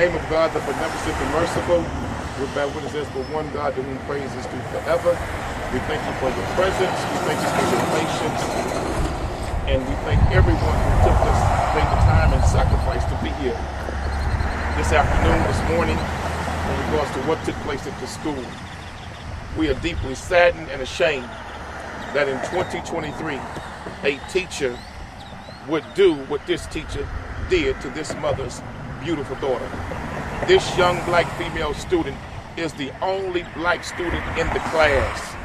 name of God, the beneficent and merciful, we bear witness there's but one God to whom praise is due forever. We thank you for your presence. We thank you for your patience. And we thank everyone who made the time and sacrifice to be here this afternoon, this morning, in regards to what took place at the school. We are deeply saddened and ashamed that in 2023, a teacher would do what this teacher did to this mother's beautiful daughter. This young black female student is the only black student in the class.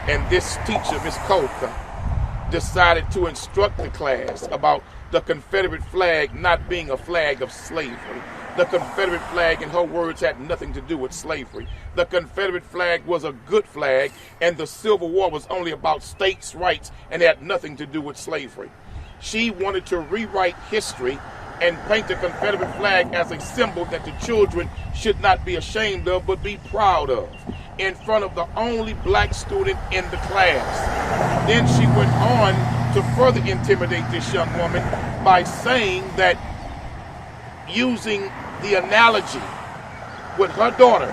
And this teacher, Ms. Coker, decided to instruct the class about the Confederate flag not being a flag of slavery. The Confederate flag, in her words, had nothing to do with slavery. The Confederate flag was a good flag, and the Civil War was only about states' rights and had nothing to do with slavery. She wanted to rewrite history and paint the Confederate flag as a symbol that the children should not be ashamed of, but be proud of, in front of the only black student in the class. Then she went on to further intimidate this young woman by saying that, using the analogy with her daughter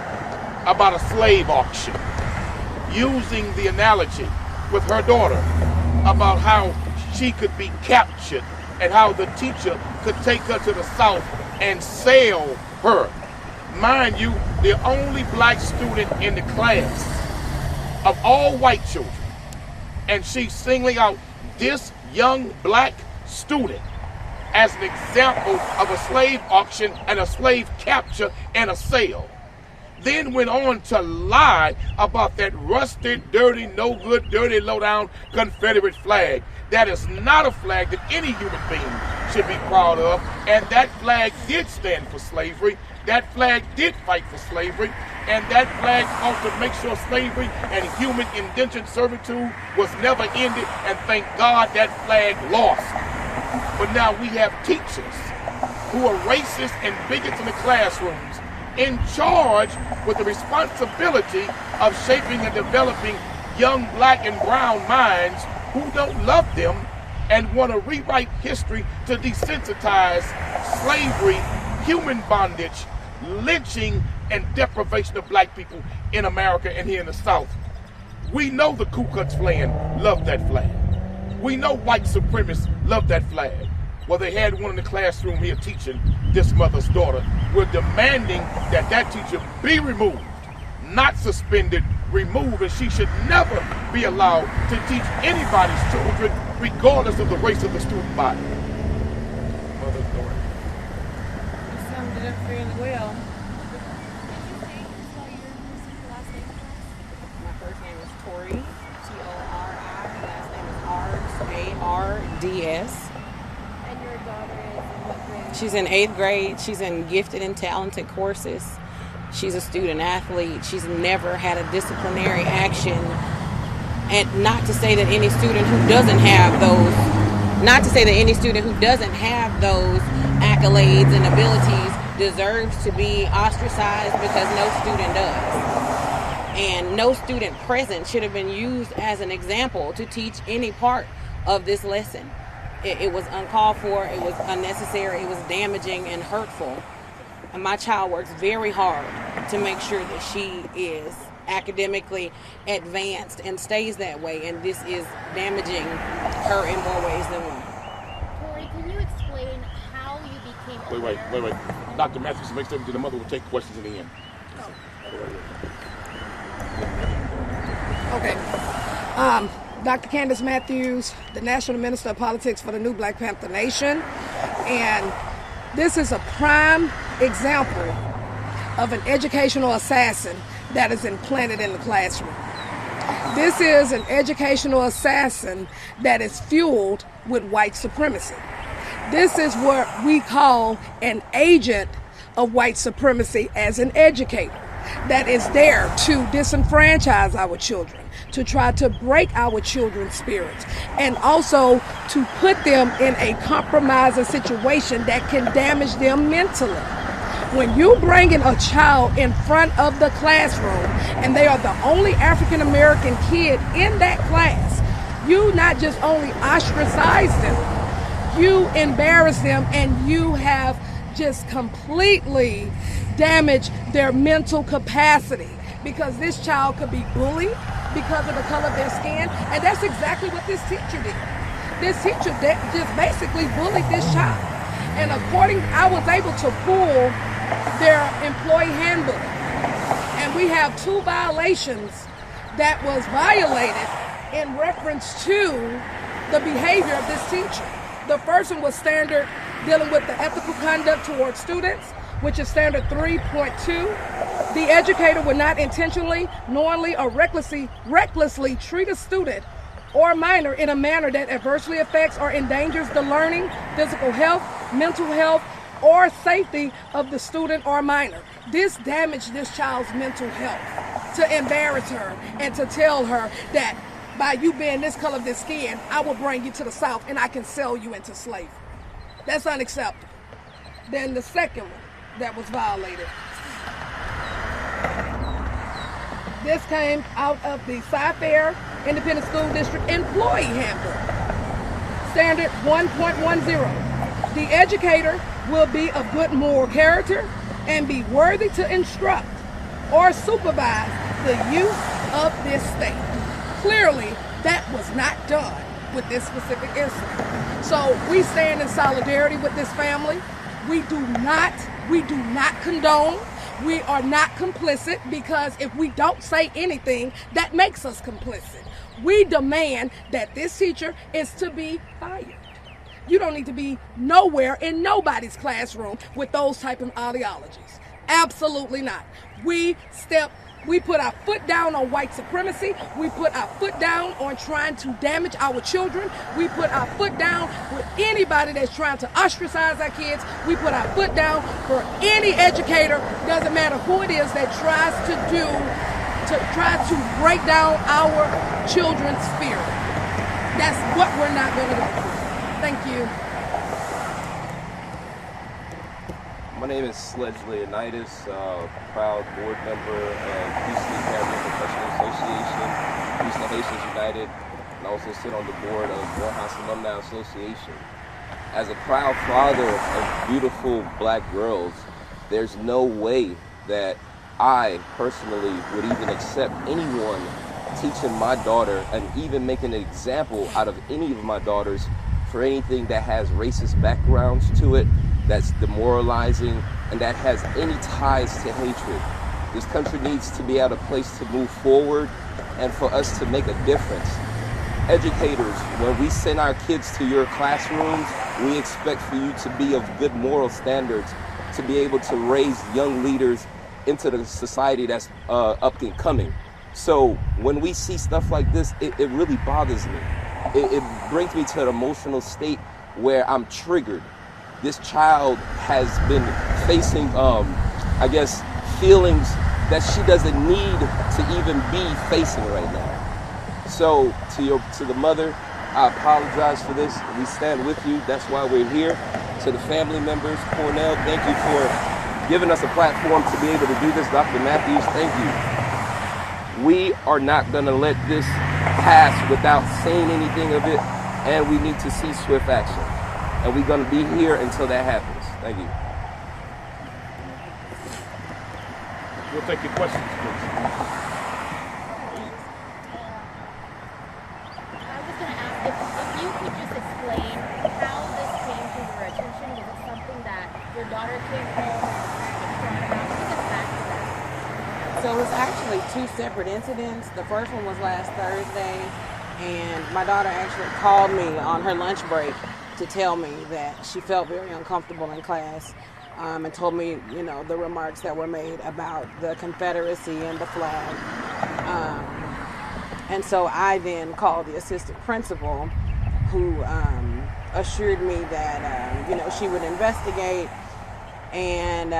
about a slave auction, using the analogy with her daughter about how she could be captured and how the teacher could take her to the South and sell her. Mind you, the only black student in the class of all white children, and she's singling out this young black student as an example of a slave auction and a slave capture and a sale. Then went on to lie about that rusted, dirty, no good, dirty, low down Confederate flag. That is not a flag that any human being should be proud of. And that flag did stand for slavery. That flag did fight for slavery. And that flag ought to make sure slavery and human indentured servitude was never ended. And thank God that flag lost. But now we have teachers who are racist and bigots in the classrooms, in charge with the responsibility of shaping and developing young black and brown minds who don't love them and want to rewrite history to desensitize slavery, human bondage, lynching, and deprivation of black people in America and here in the South. We know the Ku Klux Klan loved that flag. We know white supremacists love that flag. Well, they had one in the classroom here teaching this mother's daughter. We're demanding that that teacher be removed, not suspended, removed, and she should never be allowed to teach anybody's children, regardless of the race of the student body. Mother's daughter. You summed it up fairly well. My first name is Tori, T-O-R-I. Last name is Ards, A-R-D-S. And your daughter is in what grade? She's in 8th grade. She's in gifted and talented courses. She's a student athlete. She's never had a disciplinary action. And not to say that any student who doesn't have those, accolades and abilities deserves to be ostracized, because no student does. And no student present should have been used as an example to teach any part of this lesson. It was uncalled for, it was unnecessary, it was damaging and hurtful. And my child works very hard to make sure that she is academically advanced and stays that way, and this is damaging her in more ways than one. Tori, can you explain how you became aware? Wait. Dr. Matthews makes sure that the mother will take questions in the end. Okay. Dr. Candace Matthews, the National Minister of Politics for the New Black Panther Nation. And this is a prime example of an educational assassin that is implanted in the classroom. This is an educational assassin that is fueled with white supremacy. This is what we call an agent of white supremacy as an educator that is there to disenfranchise our children, to try to break our children's spirits, and also to put them in a compromising situation that can damage them mentally. When you bring in a child in front of the classroom and they are the only African American kid in that class, you not just only ostracize them, you embarrass them, and you have just completely damage their mental capacity, because this child could be bullied because of the color of their skin. And that's exactly what this teacher did. This teacher just basically bullied this child. And I was able to pull their employee handbook. And we have 2 violations that was violated in reference to the behavior of this teacher. The first one was standard dealing with the ethical conduct towards students, which is standard 3.2. The educator would not intentionally, knowingly, or recklessly treat a student or minor in a manner that adversely affects or endangers the learning, physical health, mental health, or safety of the student or minor. This damaged this child's mental health, to embarrass her and to tell her that by you being this color of this skin, I will bring you to the South and I can sell you into slavery. That's unacceptable. Then the second one that was violated. This came out of the Cy-Fair Independent School District Employee Handbook, standard 1.10. The educator will be of good moral character and be worthy to instruct or supervise the youth of this state. Clearly, that was not done with this specific incident. So we stand in solidarity with this family. We do not condone. We are not complicit, because if we don't say anything, that makes us complicit. We demand that this teacher is to be fired. You don't need to be nowhere in nobody's classroom with those type of ideologies. Absolutely not. We put our foot down on white supremacy. We put our foot down on trying to damage our children. We put our foot down with anybody that's trying to ostracize our kids. We put our foot down for any educator, doesn't matter who it is, that tries to break down our children's spirit. That's what we're not going to do. Thank you. My name is Sledge Leonidas, proud board member of Houston Academy Professional Association, Houston Haitians United, and I also sit on the board of Morehouse Alumni Association. As a proud father of beautiful black girls, there's no way that I personally would even accept anyone teaching my daughter and even making an example out of any of my daughters for anything that has racist backgrounds to it, that's demoralizing, and that has any ties to hatred. This country needs to be at a place to move forward and for us to make a difference. Educators, when we send our kids to your classrooms, we expect for you to be of good moral standards, to be able to raise young leaders into the society that's up and coming. So when we see stuff like this, it really bothers me. It brings me to an emotional state where I'm triggered. This child has been facing, feelings that she doesn't need to even be facing right now. So to the mother, I apologize for this. We stand with you. That's why we're here. To the family members, Quanell, thank you for giving us a platform to be able to do this. Dr. Matthews, thank you. We are not going to let this pass without saying anything of it, and we need to see swift action. And we're going to be here until that happens. Thank you. We'll take your questions, please. I was going to ask if you could just explain how this came to your attention. Was it something that your daughter came home and brought about? Take us back to that. So it was actually 2 separate incidents. The first one was last Thursday, and my daughter actually called me on her lunch break to tell me that she felt very uncomfortable in class, and told me, the remarks that were made about the Confederacy and the flag. And so I then called the assistant principal, who assured me that, she would investigate, and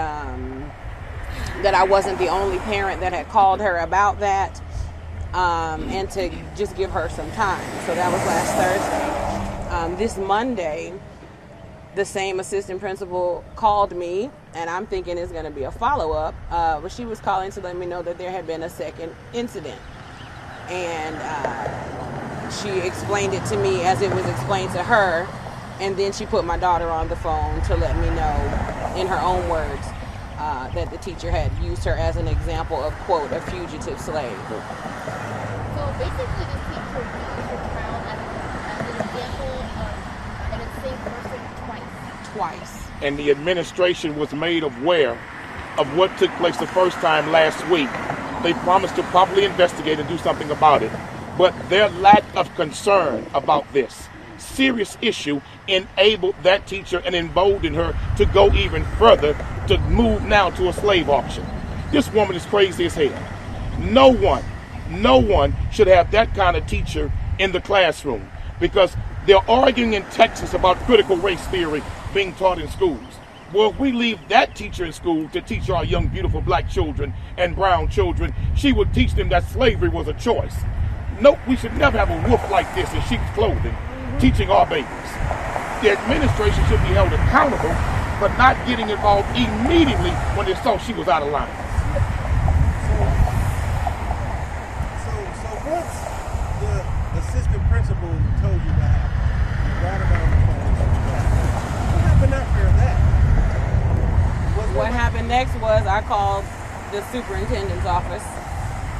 that I wasn't the only parent that had called her about that, and to just give her some time. So that was last Thursday. This Monday, the same assistant principal called me, and I'm thinking it's going to be a follow-up, but she was calling to let me know that there had been a second incident. And she explained it to me as it was explained to her, And then she put my daughter on the phone to let me know, in her own words, that the teacher had used her as an example of, quote, a fugitive slave. So basically, this teacher used her child as an example of an insane person twice. And the administration was made aware of what took place the first time last week. They promised to properly investigate and do something about it. But their lack of concern about this serious issue enabled that teacher and emboldened her to go even further, to move now to a slave auction. This woman is crazy as hell. No one should have that kind of teacher in the classroom, because they're arguing in Texas about critical race theory being taught in schools. Well, if we leave that teacher in school to teach our young, beautiful black children and brown children, she would teach them that slavery was a choice. Nope, we should never have a wolf like this in sheep's clothing teaching our babies. The administration should be held accountable for not getting involved immediately when they saw she was out of line. So once the assistant principal told you what happened, you got about the phone, what happened after that? What happened next was I called the superintendent's office.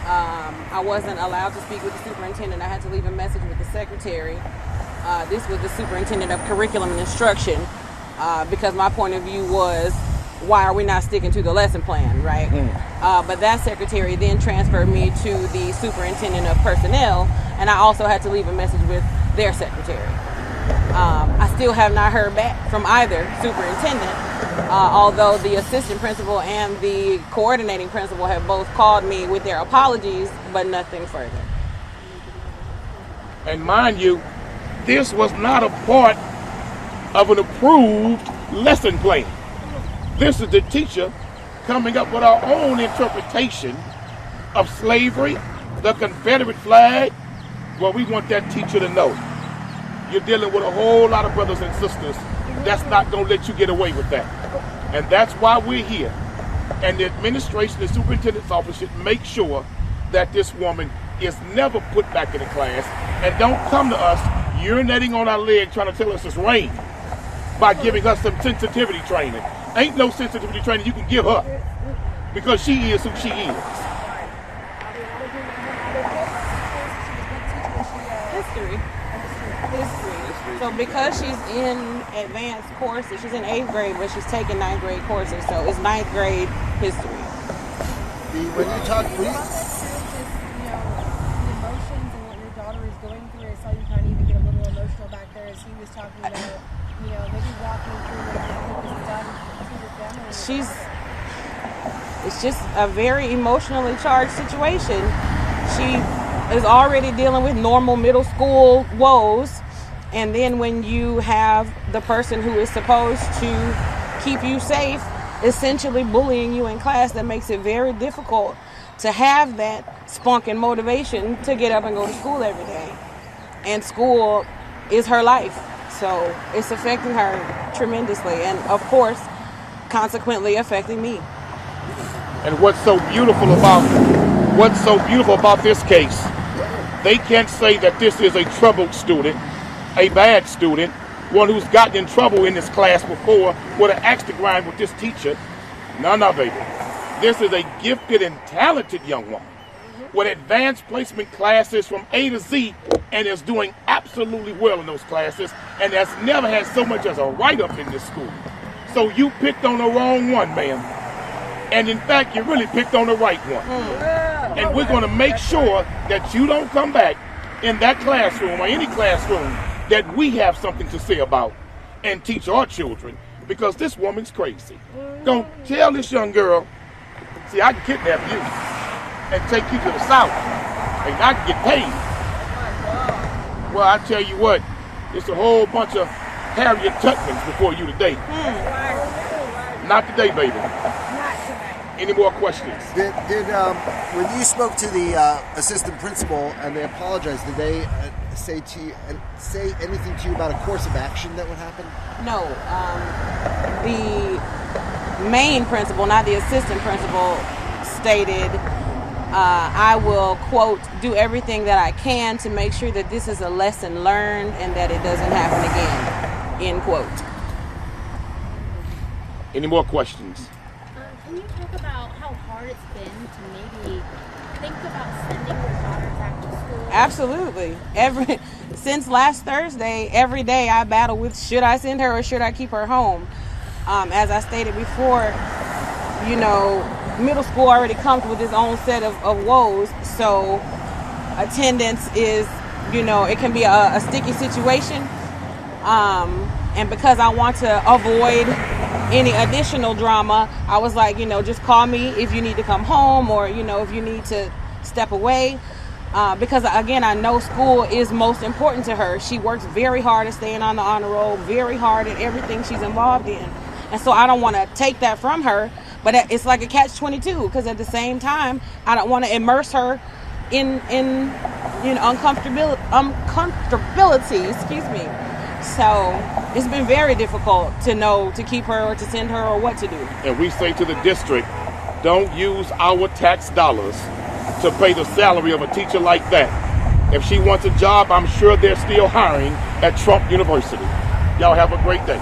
I wasn't allowed to speak with the superintendent. I had to leave a message with the secretary. This was the superintendent of curriculum and instruction, because my point of view was, why are we not sticking to the lesson plan, right? But that secretary then transferred me to the superintendent of personnel, and I also had to leave a message with their secretary. I still have not heard back from either superintendent, although the assistant principal and the coordinating principal have both called me with their apologies, but nothing further. And mind you, this was not a part of an approved lesson plan. This is the teacher coming up with our own interpretation of slavery, the Confederate flag. Well, we want that teacher to know you're dealing with a whole lot of brothers and sisters that's not going to let you get away with that. And that's why we're here. And the administration, the superintendent's office should make sure that this woman is never put back in the class, and don't come to us urinating on our leg trying to tell us it's rain by giving us some sensitivity training. Ain't no sensitivity training you can give her, because she is who she is. History. So because she's in advanced courses, she's in 8th grade, but she's taking 9th grade courses, so it's 9th grade history. When you talk, The emotions and what your daughter is going through, I saw you kind of even get a little emotional back there as he was talking about, maybe walking through what was done to your family. It's just a very emotionally charged situation. She is already dealing with normal middle school woes, and then when you have the person who is supposed to keep you safe essentially bullying you in class, that makes it very difficult to have that spunk and motivation to get up and go to school every day. And school is her life, so it's affecting her tremendously, and of course consequently affecting me. And what's so beautiful about this case, they can't say that this is a troubled student, a bad student, one who's gotten in trouble in this class before, with an axe to grind with this teacher. No, baby. This is a gifted and talented young woman with advanced placement classes from A to Z, and is doing absolutely well in those classes, and has never had so much as a write-up in this school. So you picked on the wrong one, ma'am. And in fact, you really picked on the right one. And we're going to make sure that you don't come back in that classroom or any classroom that we have something to say about and teach our children, because this woman's crazy. Don't tell this young girl, see, I can kidnap you and take you to the South, and I can get paid. Well, I tell you what, it's a whole bunch of Harriet Tubmans before you today. Not today, baby. Any more questions? Did when you spoke to the assistant principal and they apologized, did they say anything to you about a course of action that would happen? No, the main principal, not the assistant principal, stated, I will, quote, do everything that I can to make sure that this is a lesson learned and that it doesn't happen again. end quote. Any more questions? Can you talk about how hard it's been to maybe think about sending your daughter back to school? Absolutely. Since last Thursday, every day I battle with, should I send her or should I keep her home? As I stated before, you know, middle school already comes with its own set of woes. So attendance is, you know, it can be a sticky situation. And because I want to avoid any additional drama, I was like, you know, just call me if you need to come home, or, you know, if you need to step away. Because again, I know school is most important to her. She works very hard at staying on the honor roll, very hard at everything she's involved in. And so I don't want to take that from her, but it's like a catch-22, because at the same time, I don't want to immerse her in you know, uncomfortability, excuse me. So it's been very difficult to know to keep her or to send her or what to do. And we say to the district, don't use our tax dollars to pay the salary of a teacher like that. If she wants a job, I'm sure they're still hiring at Trump University. Y'all have a great day.